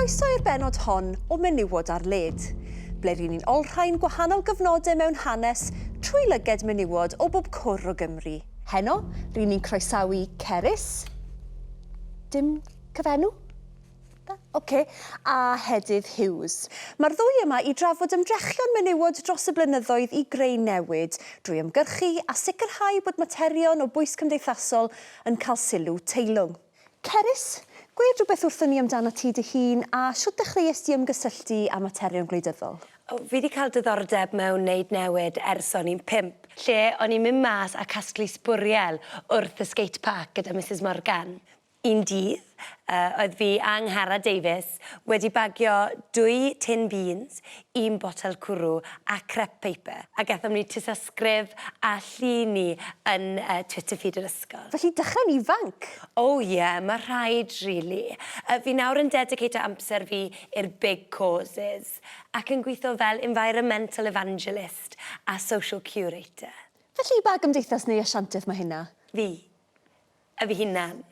Croeso i'r bennod hon o Menywod Ar Led, ble rydyn ni'n olrhain gwahanol gyfnodau mewn hanes trwy lyged menywod o bob cwr o Gymru. Heno, rydyn ni'n croesawu Cerys, dim cyfenw, a Hedydd Hughes. Mae'r ddwy yma i drafod ymdrechion menywod dros y blynyddoedd i greu newid, drwy ymgyrchu a sicrhau bod materion o bwys cymdeithasol yn cael sylw teilwng. Cerys, gweud rhywbeth wrthon ni amdano ti dy hun a siwt dechreuais di ymgysylltu â materion gwleidyddol? Fi wedi cael diddordeb mewn wneud newid ers o'n i'n 5, lle o'n i'n mynd mas a casglu sbwriel wrth y skate park gyda Mrs Morgan. Un dydd, oedd fi a Nghara Davies wedi bagio 2 tin beans, 1 botel cwrw a crep paper. A gathom ni tysysgrif a llun ni yn Twitter feed yr ysgol. Felly dechrau'n ifanc? Mae rhaid, really. Fi nawr yn dedicate amser fi i'r big causes ac yn gweithio fel environmental evangelist a social curator. Felly ba gymdeithas neu asiantaeth mae hynna? Fi hunan.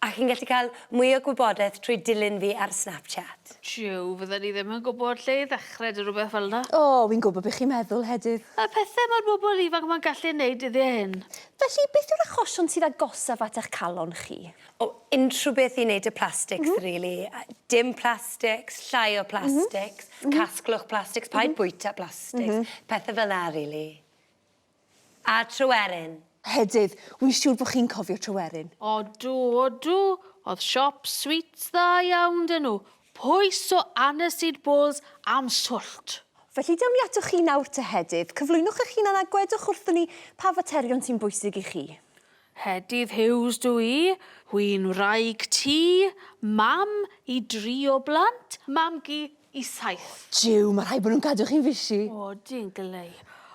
Ac chi'n gallu cael mwy o gwybodaeth trwy dilyn fi ar Snapchat. Fydden ni ddim yn gwybod lle i ddechrau dy rhywbeth fel yna. Wi'n gwybod beth chi'n meddwl, Hedydd. Y pethau mae'r bobl ifanc mae'n gallu neud iddi hyn. Felly, beth yw'r achosion sydd agosaf at eich calon chi? Unrhyw beth i wneud y plastics, really. Dim plastics, llai o plastics, casglwch plastics, paid bwyta plastics, pethau fel na, really. A tryweryn. Hedydd, wy'n siŵr bod chi'n cofio Tryweryn. Odw. Oedd siop sweets dda iawn dyn nhw. Pwys o aniseed balls am swllt. Felly, dawn ni atoch chi nawr te Hedydd. Cyflwynwch eich hunan a gwedwch wrthon ni pa faterion sy'n bwysig i chi. Hedydd Hughes dwi i, hwy'n wraig ti, mam i 3 o blant, mam gi i 7. Mae rhaid bod nhw'n gadw chi'n fysi. Di'n glei.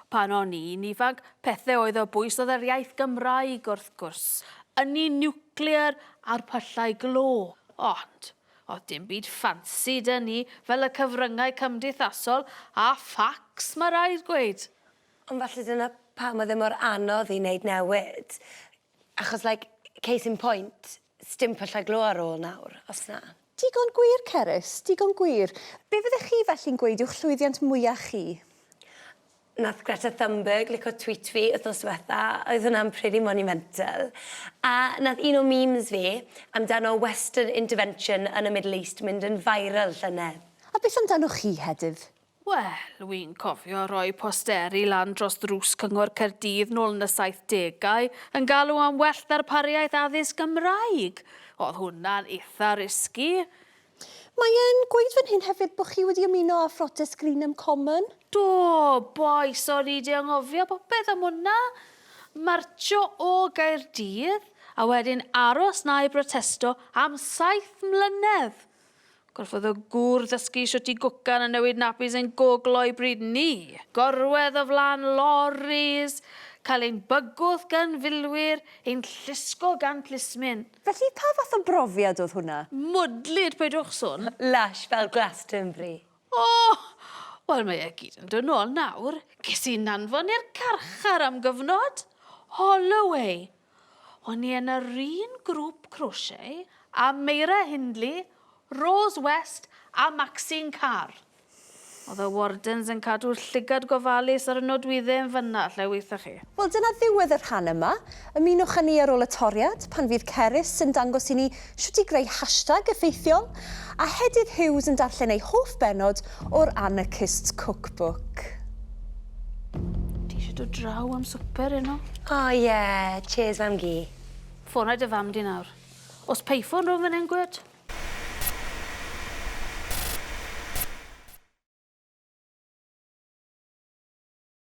Pan o'n i'n ifanc, pethau oedd o bwys oedd yr iaith Gymraeg wrth gwrs. Ynni niwclear a'r pyllau glo. Ond, oedd dim byd ffansi dyn ni fel y cyfryngau cymdeithasol a ffacs mae rhaid gweud. Ond falle dyna pam oedd e mor anodd i wneud newid. Achos, case in point, sdim pyllau glo ar ôl nawr, os na. Digon gwir, Cerys, digon gwir. Be fyddech chi felly'n gweud yw'ch llwyddiant mwyaf chi? Nath Greta Thunberg licio tweet fi wythnos diwetha, oedd hwnna'n pretty monumental. A nath un o memes fi amdano Western intervention yn y Middle East mynd yn viral llynedd. A beth amdano chi, Hedydd? Wel, wy'n cofio roi posteri lan dros drws cyngor Caerdydd nôl yn y 70au yn galw am well ddarpariaeth addysg Gymraeg. Oedd hwnna'n eitha risgi. Mae e'n gweud fan hyn hefyd bod chi wedi ymuno â Protest Greenham Common? Boes, o'n i di anghofio popeth am hwnna. Marcho o Gaerdydd a wedyn aros na i protesto am 7 mlynedd. Gorfodd y gŵr ddysgu siwt i gwcan a newid nappies yn goglo i bryd ni. Gorwedd o flan loris, cael ein bygwth gan filwyr, ein llusgo gan plismin. Felly pa fath o brofiad oedd hwnna? Mwdlyd peidwch sôn. Lush fel Glastonbury. Wel mae e gyd yn dod nôl nawr. Ges i'n anfon i'r carchar am gyfnod. Holloway. O'n i yn yr un grŵp crochet a Meira Hindley, Rose West a Maxine Carr. Oedd y wardens yn cadw'r llygad gofalus ar y nodwyddau yn fyna, lle weithio chi. Wel, dyna ddiwedd yr rhan yma. Ymunwch â ni ar ôl y toriad, pan fydd Cerys yn dangos i ni siwt i greu hashtag effeithiol, a Hedydd Hughes yn darllen ei hoff bennod o'r Anarchist's Cookbook. Ti eisiau dod draw am swper yno? Cheers fam gi. Ffonau dy fam di nawr. Os peiffon rhwng fan hyn gwed?